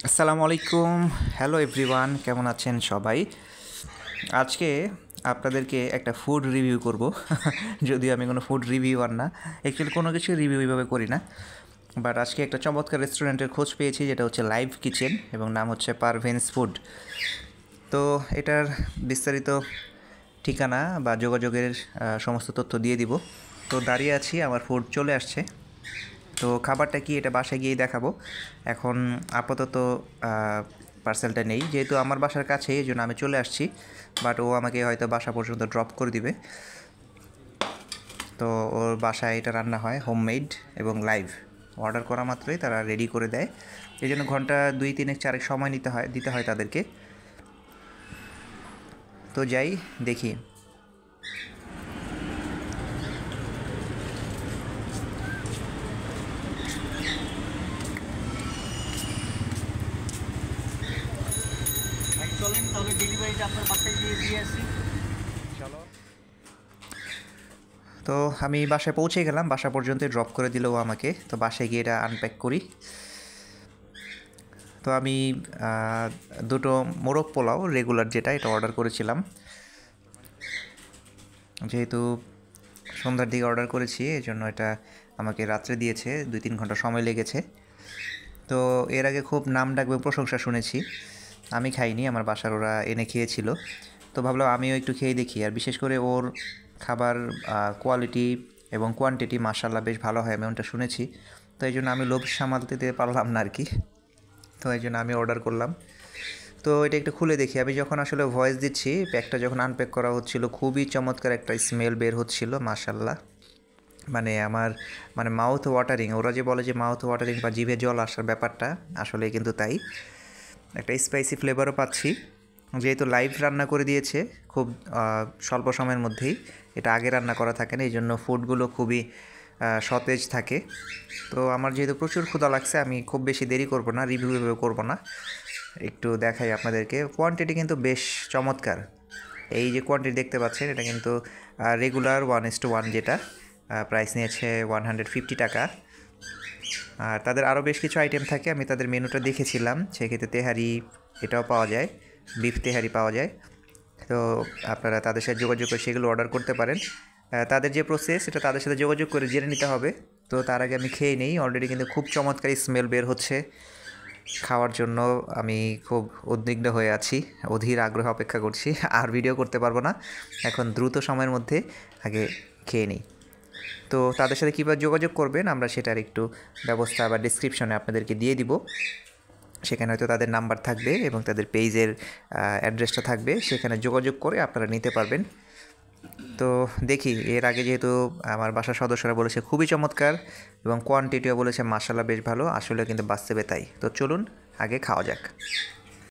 আসসালামু আলাইকুম। Hello everyone, কেমন আছেন সবাই? আজকে আপনাদেরকে একটা ফুড রিভিউ করব। যদিও আমি কোনো ফুড রিভিউয়ার না, অ্যাকচুয়ালি কোনো কিছু রিভিউ এইভাবে করি না। বাট আজকে একটা চমৎকার রেস্টুরেন্টের খোঁজ পেয়েছি, যেটা হচ্ছে লাইভ কিচেন এবং নাম হচ্ছে পারভেন্স ফুড। তো এটার বিস্তারিত ঠিকানা বা যোগাযোগের সমস্ত তথ্য দিয়ে দিব। তো দাঁড়িয়ে আছি, আমার ফুড চলে আসছে। তো খাবারটা কি এটা বাসায় গিয়েই দেখাবো। এখন আপাতত পার্সেলটা নেই, যেহেতু আমার বাসার কাছে, এই জন্য আমি চলে আসছি। বাট ও আমাকে হয়তো বাসা পর্যন্ত ড্রপ করে দিবে। তো ওর বাসায় এটা রান্না হয় হোমমেড এবং লাইভ। অর্ডার করা মাত্রই তারা রেডি করে দেয়, এই জন্য ঘন্টা 2-3-4 সময় দিতে হয় তাদেরকে। তো যাই দেখি। চলেন তাহলে ডেলিভারিটা আপনার বাসায় গিয়ে দিয়ে আসি। চলো। তো আমি বাসায় পৌঁছে গেলাম, বাসা পর্যন্ত ড্রপ করে দিল ও আমাকে। তো বাসায় গিয়ে এটা আনপ্যাক করি। তো আমি দুটো মোরগ পোলাও রেগুলার যেটা, এটা অর্ডার করেছিলাম। যেহেতু সন্ধ্যার দিকে অর্ডার করেছি, এই জন্য এটা আমাকে রাত্রে দিয়েছে, 2-3 ঘন্টা সময় লেগেছে। তো এর আগে খুব নাম ডাক এবং প্রশংসা শুনেছি। আমি খাইনি, আমার বাসার ওরা এনে খেয়েছিল। তো ভাবলাম আমিও একটু খেয়ে দেখি। আর বিশেষ করে ওর খাবার কোয়ালিটি এবং কোয়ান্টিটি মাশাআল্লাহ বেশ ভালো হয়, আমি ওটা শুনেছি। তো এই জন্য আমি লোভ সামালতে পারলাম না আর কি। তো এই জন্য আমি অর্ডার করলাম। তো এটা একটু খুলে দেখি। আমি যখন আসলে ভয়েস দিচ্ছি, প্যাকটা যখন আনপ্যাক করা হচ্ছিল, খুবই চমৎকার একটা স্মেল বের হচ্ছিল মাশাআল্লাহ। মানে আমার মাউথ ওয়াটারিং। ওরা যে বলে যে মাউথ ওয়াটারিং বা জিভে জল আসার ব্যাপারটা, আসলে কিন্তু তাই। একটা স্পাইসি ফ্লেভারও পাচ্ছি। যেহেতু লাইভ রান্না করে দিয়েছে খুব স্বল্প সময়ের মধ্যেই, এটা আগে রান্না করা থাকে না, এই জন্য ফুডগুলো খুবই সতেজ থাকে। তো আমার যেহেতু প্রচুর ক্ষুধা লাগছে, আমি খুব বেশি দেরি করব না, রিভিউ করব না, একটু দেখাই আপনাদেরকে। কোয়ান্টিটি কিন্তু বেশ চমৎকার। এই যে কোয়ান্টিটি দেখতে পাচ্ছেন, এটা কিন্তু রেগুলার 1:1, যেটা প্রাইস নিয়েছে 150 টাকা। আর তাদের আরও বেশ কিছু আইটেম থাকে, আমি তাদের মেনুটা দেখেছিলাম। সেক্ষেত্রে তেহারি এটাও পাওয়া যায়, বিফ তেহারি পাওয়া যায়। তো আপনারা তাদের সাথে যোগাযোগ করে সেগুলো অর্ডার করতে পারেন। তাদের যে প্রসেস, এটা তাদের সাথে যোগাযোগ করে জেনে নিতে হবে। তো তার আগে আমি খেয়ে নেই। অলরেডি কিন্তু খুব চমৎকার স্মেল বের হচ্ছে। খাওয়ার জন্য আমি খুব উদ্বিগ্ন হয়ে আছি, অধীর আগ্রহে অপেক্ষা করছি। আর ভিডিও করতে পারবো না, এখন দ্রুত সময়ের মধ্যে আগে খেয়ে নিই। তো তাদের সাথে কীভাবে যোগাযোগ করবেন, আমরা সেটার একটু ব্যবস্থা বা ডিসক্রিপশনে আপনাদেরকে দিয়ে দিব। সেখানে হয়তো তাদের নাম্বার থাকবে এবং তাদের পেজের অ্যাড্রেসটা থাকবে, সেখানে যোগাযোগ করে আপনারা নিতে পারবেন। তো দেখি, এর আগে যেহেতু আমার বাসার সদস্যরা বলেছে খুবই চমৎকার এবং কোয়ান্টিটিও বলেছে মাশাআল্লাহ বেশ ভালো, আসলে কিন্তু বাস্তবে তাই। তো চলুন আগে খাওয়া যাক।